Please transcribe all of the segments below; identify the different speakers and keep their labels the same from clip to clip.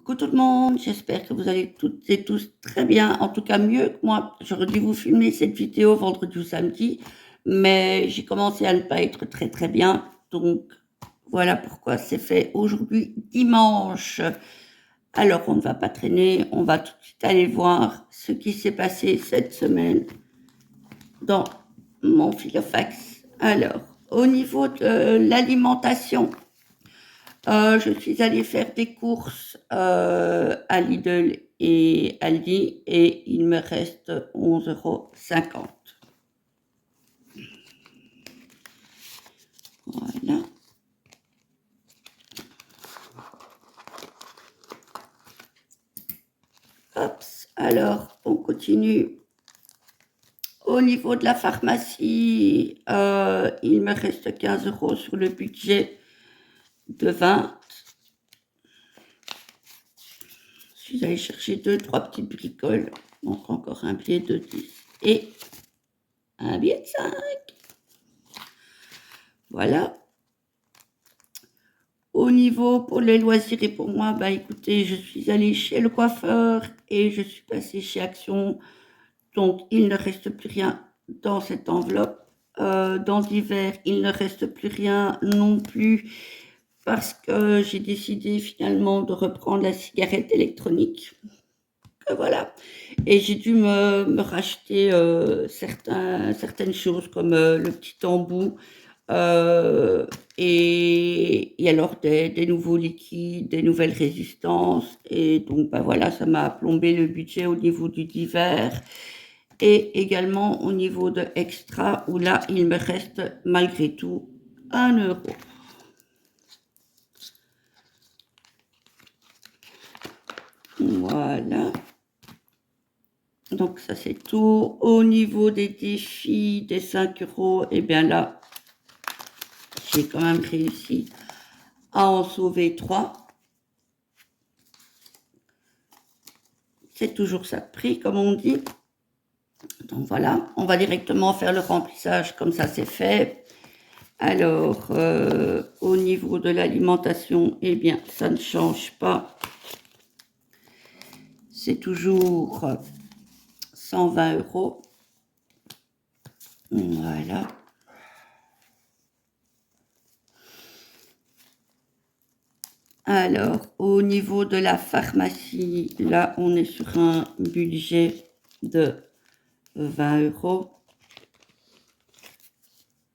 Speaker 1: Coucou tout le monde, j'espère que vous allez toutes et tous très bien, en tout cas mieux que moi. J'aurais dû vous filmer cette vidéo vendredi ou samedi, mais j'ai commencé à ne pas être très très bien, donc voilà pourquoi c'est fait aujourd'hui dimanche. Alors on ne va pas traîner, on va tout de suite aller voir ce qui s'est passé cette semaine dans mon Filofax. Alors, au niveau de l'alimentation, je suis allée faire des courses à Lidl et Aldi et il me reste 11,50 €. Voilà. Hop, alors on continue. Au niveau de la pharmacie, il me reste 15 € sur le budget de 20. Je suis allée chercher 2-3 petites bricoles. Donc encore un billet de 10 et un billet de 5. Voilà. Au niveau pour les loisirs et pour moi, bah écoutez, je suis allée chez le coiffeur et je suis passée chez Action. Donc il ne reste plus rien dans cette enveloppe. Dans l'hiver, il ne reste plus rien non plus parce que j'ai décidé finalement de reprendre la cigarette électronique. Voilà. Et j'ai dû me racheter certaines choses comme le petit embout et alors des nouveaux liquides, des nouvelles résistances. Et donc, bah voilà, ça m'a plombé le budget au niveau du divers et également au niveau de extra où là, il me reste malgré tout 1 €. Voilà. Donc ça c'est tout. Au niveau des défis des 5 €, et bien là, j'ai quand même réussi à en sauver 3. C'est toujours ça de prix, comme on dit. Donc voilà, on va directement faire le remplissage, comme ça c'est fait. Alors, au niveau de l'alimentation, eh bien, ça ne change pas. C'est toujours 120 €. Voilà. Alors, au niveau de la pharmacie, là, on est sur un budget de 20 €.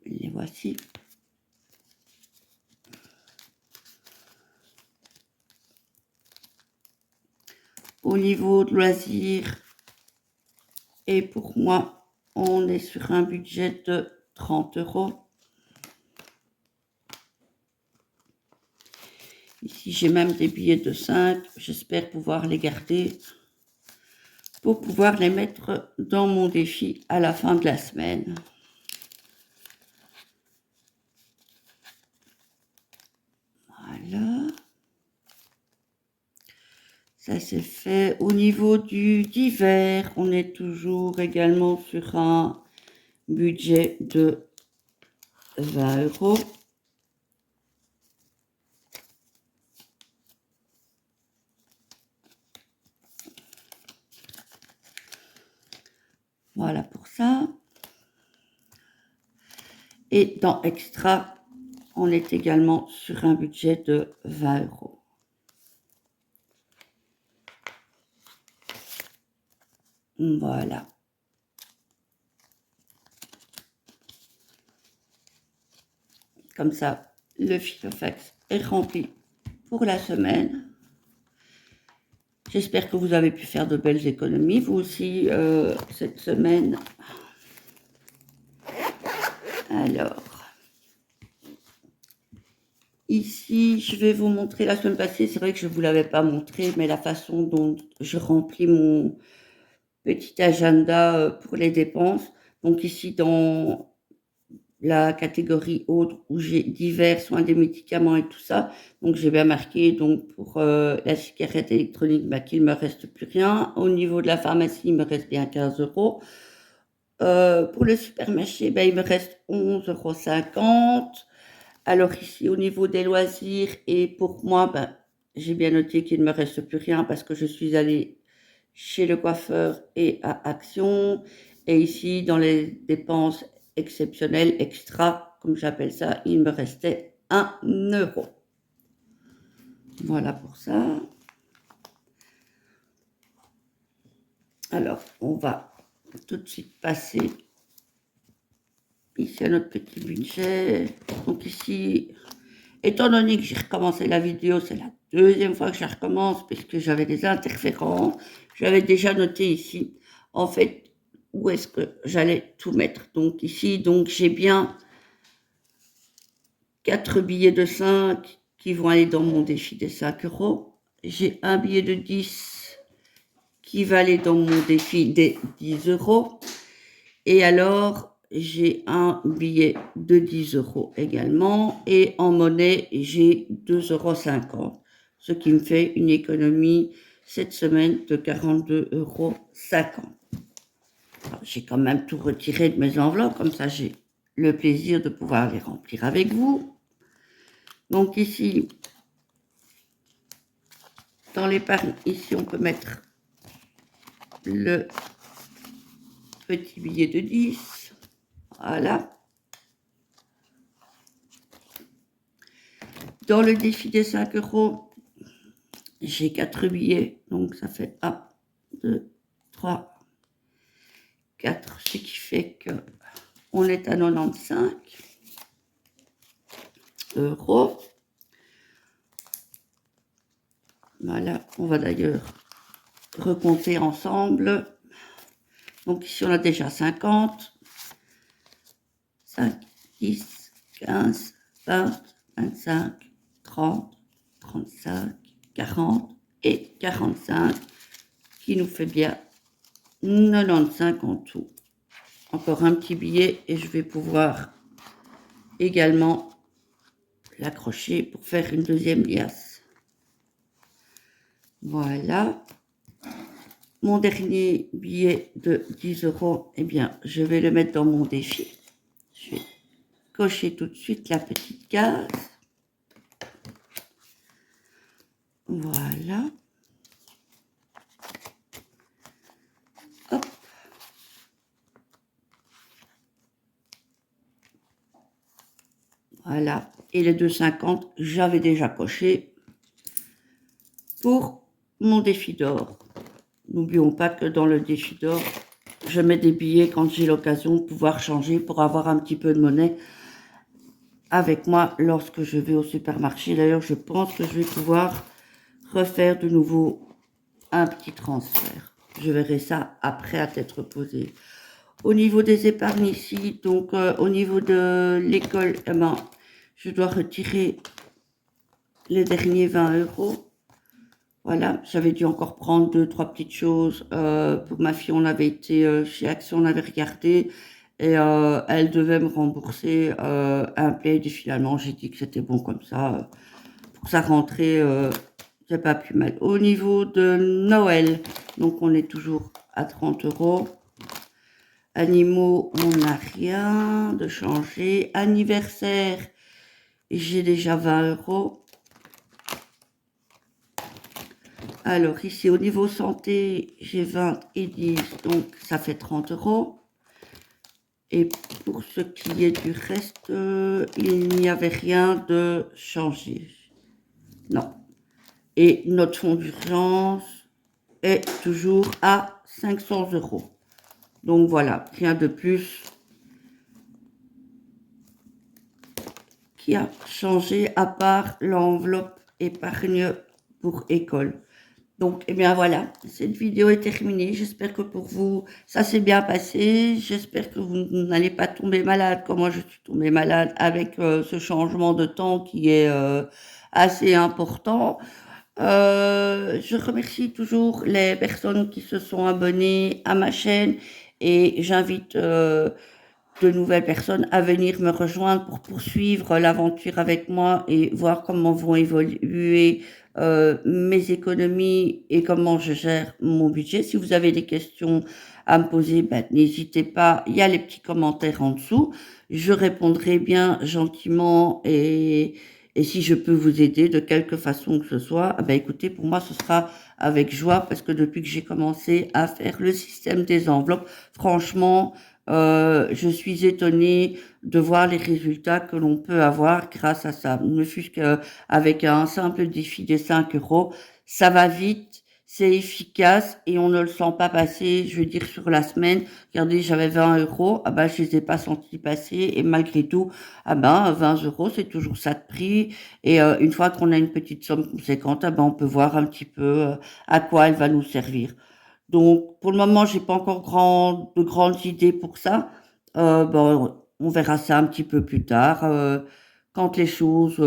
Speaker 1: Les voici. Au niveau de loisirs, et pour moi, on est sur un budget de 30 €. Ici, j'ai même des billets de 5. J'espère pouvoir les garder pour pouvoir les mettre dans mon défi à la fin de la semaine. Voilà. Ça c'est fait. Au niveau du divers, on est toujours également sur un budget de 20 €. Voilà pour ça. Et dans Extra, on est également sur un budget de 20 €. Voilà. Comme ça, le Filofax est rempli pour la semaine. J'espère que vous avez pu faire de belles économies, vous aussi, cette semaine. Alors, ici, je vais vous montrer la semaine passée. C'est vrai que je ne vous l'avais pas montré, mais la façon dont je remplis mon petit agenda pour les dépenses. Donc ici, dans la catégorie autres où j'ai divers soins des médicaments et tout ça. Donc j'ai bien marqué donc pour la cigarette électronique qu'il ne me reste plus rien. Au niveau de la pharmacie, il me reste bien 15 €. Pour le supermarché, il me reste 11,50 €. Alors ici au niveau des loisirs et pour moi, j'ai bien noté qu'il ne me reste plus rien parce que je suis allée chez le coiffeur et à Action. Et ici, dans les dépenses exceptionnelles, extra, comme j'appelle ça, il me restait 1 euro. Voilà pour ça. Alors, on va tout de suite passer ici à notre petit budget. Donc ici, étant donné que j'ai recommencé la vidéo, c'est la deuxième fois que je recommence puisque j'avais des interférences. J'avais déjà noté ici, en fait, où est-ce que j'allais tout mettre. Donc ici, donc j'ai bien 4 billets de 5 qui vont aller dans mon défi des 5 euros. J'ai un billet de 10 qui va aller dans mon défi des 10 euros. Et alors, j'ai un billet de 10 euros également. Et en monnaie, j'ai 2,50 euros. Ce qui me fait une économie cette semaine de 42,50 euros. J'ai quand même tout retiré de mes enveloppes. Comme ça, j'ai le plaisir de pouvoir les remplir avec vous. Donc ici, dans l'épargne, ici, on peut mettre le petit billet de 10. Voilà. Dans le défi des 5 euros, j'ai 4 billets. Donc ça fait 1, 2, 3, 4. Ce qui fait qu'on est à 95 euros. Voilà, on va d'ailleurs recompter ensemble. Donc ici, on a déjà 50, 5, 10, 15, 20, 25, 30, 35, 40 et 45, qui nous fait bien 95 en tout. Encore un petit billet et je vais pouvoir également l'accrocher pour faire une deuxième liasse. Voilà. Mon dernier billet de 10 euros, eh bien, je vais le mettre dans mon défi. Je vais cocher tout de suite la petite case. Voilà. Hop. Voilà. Et les 2,50, j'avais déjà coché pour mon défi d'or. N'oublions pas que dans le défi d'or, je mets des billets quand j'ai l'occasion de pouvoir changer pour avoir un petit peu de monnaie avec moi lorsque je vais au supermarché. D'ailleurs, je pense que je vais pouvoir refaire de nouveau un petit transfert. Je verrai ça après à tête reposée. Au niveau des épargnes ici, donc au niveau de l'école, eh ben, je dois retirer les derniers 20 euros. Voilà, j'avais dû encore prendre 2-3 petites choses. Pour ma fille, on avait été chez Action, on avait regardé et elle devait me rembourser un plaid. Et finalement, j'ai dit que c'était bon comme ça. Pour sa rentrée, c'est pas plus mal. Au niveau de Noël, donc on est toujours à 30 euros. Animaux, on n'a rien de changé. Anniversaire, j'ai déjà 20 euros. Alors ici, au niveau santé, j'ai 20 et 10, donc ça fait 30 euros. Et pour ce qui est du reste, il n'y avait rien de changé. Non. Et notre fonds d'urgence est toujours à 500 euros. Donc voilà, rien de plus qui a changé à part l'enveloppe épargne pour école. Donc, eh bien voilà, cette vidéo est terminée. J'espère que pour vous, ça s'est bien passé. J'espère que vous n'allez pas tomber malade comme moi je suis tombée malade avec ce changement de temps qui est assez important. Je remercie toujours les personnes qui se sont abonnées à ma chaîne et j'invite de nouvelles personnes à venir me rejoindre pour poursuivre l'aventure avec moi et voir comment vont évoluer mes économies et comment je gère mon budget. Si vous avez des questions à me poser, ben, n'hésitez pas, il y a les petits commentaires en dessous. Je répondrai bien gentiment Et si je peux vous aider de quelque façon que ce soit, ah ben écoutez, pour moi, ce sera avec joie parce que depuis que j'ai commencé à faire le système des enveloppes, franchement, je suis étonnée de voir les résultats que l'on peut avoir grâce à ça. Ne fût-ce qu'avec un simple défi des 5 euros, ça va vite, c'est efficace et on ne le sent pas passer, je veux dire, sur la semaine. Regardez, j'avais 20 euros, ah ben, je les ai pas sentis passer et malgré tout, ah ben, 20 euros, c'est toujours ça de prix. Et une fois qu'on a une petite somme conséquente, ah ben, on peut voir un petit peu à quoi elle va nous servir. Donc, pour le moment, j'ai pas encore de grandes idées pour ça. Bon, on verra ça un petit peu plus tard, quand les choses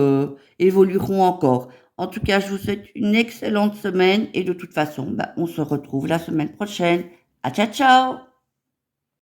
Speaker 1: évolueront encore. En tout cas, je vous souhaite une excellente semaine et de toute façon, bah, on se retrouve la semaine prochaine. À ciao, ciao!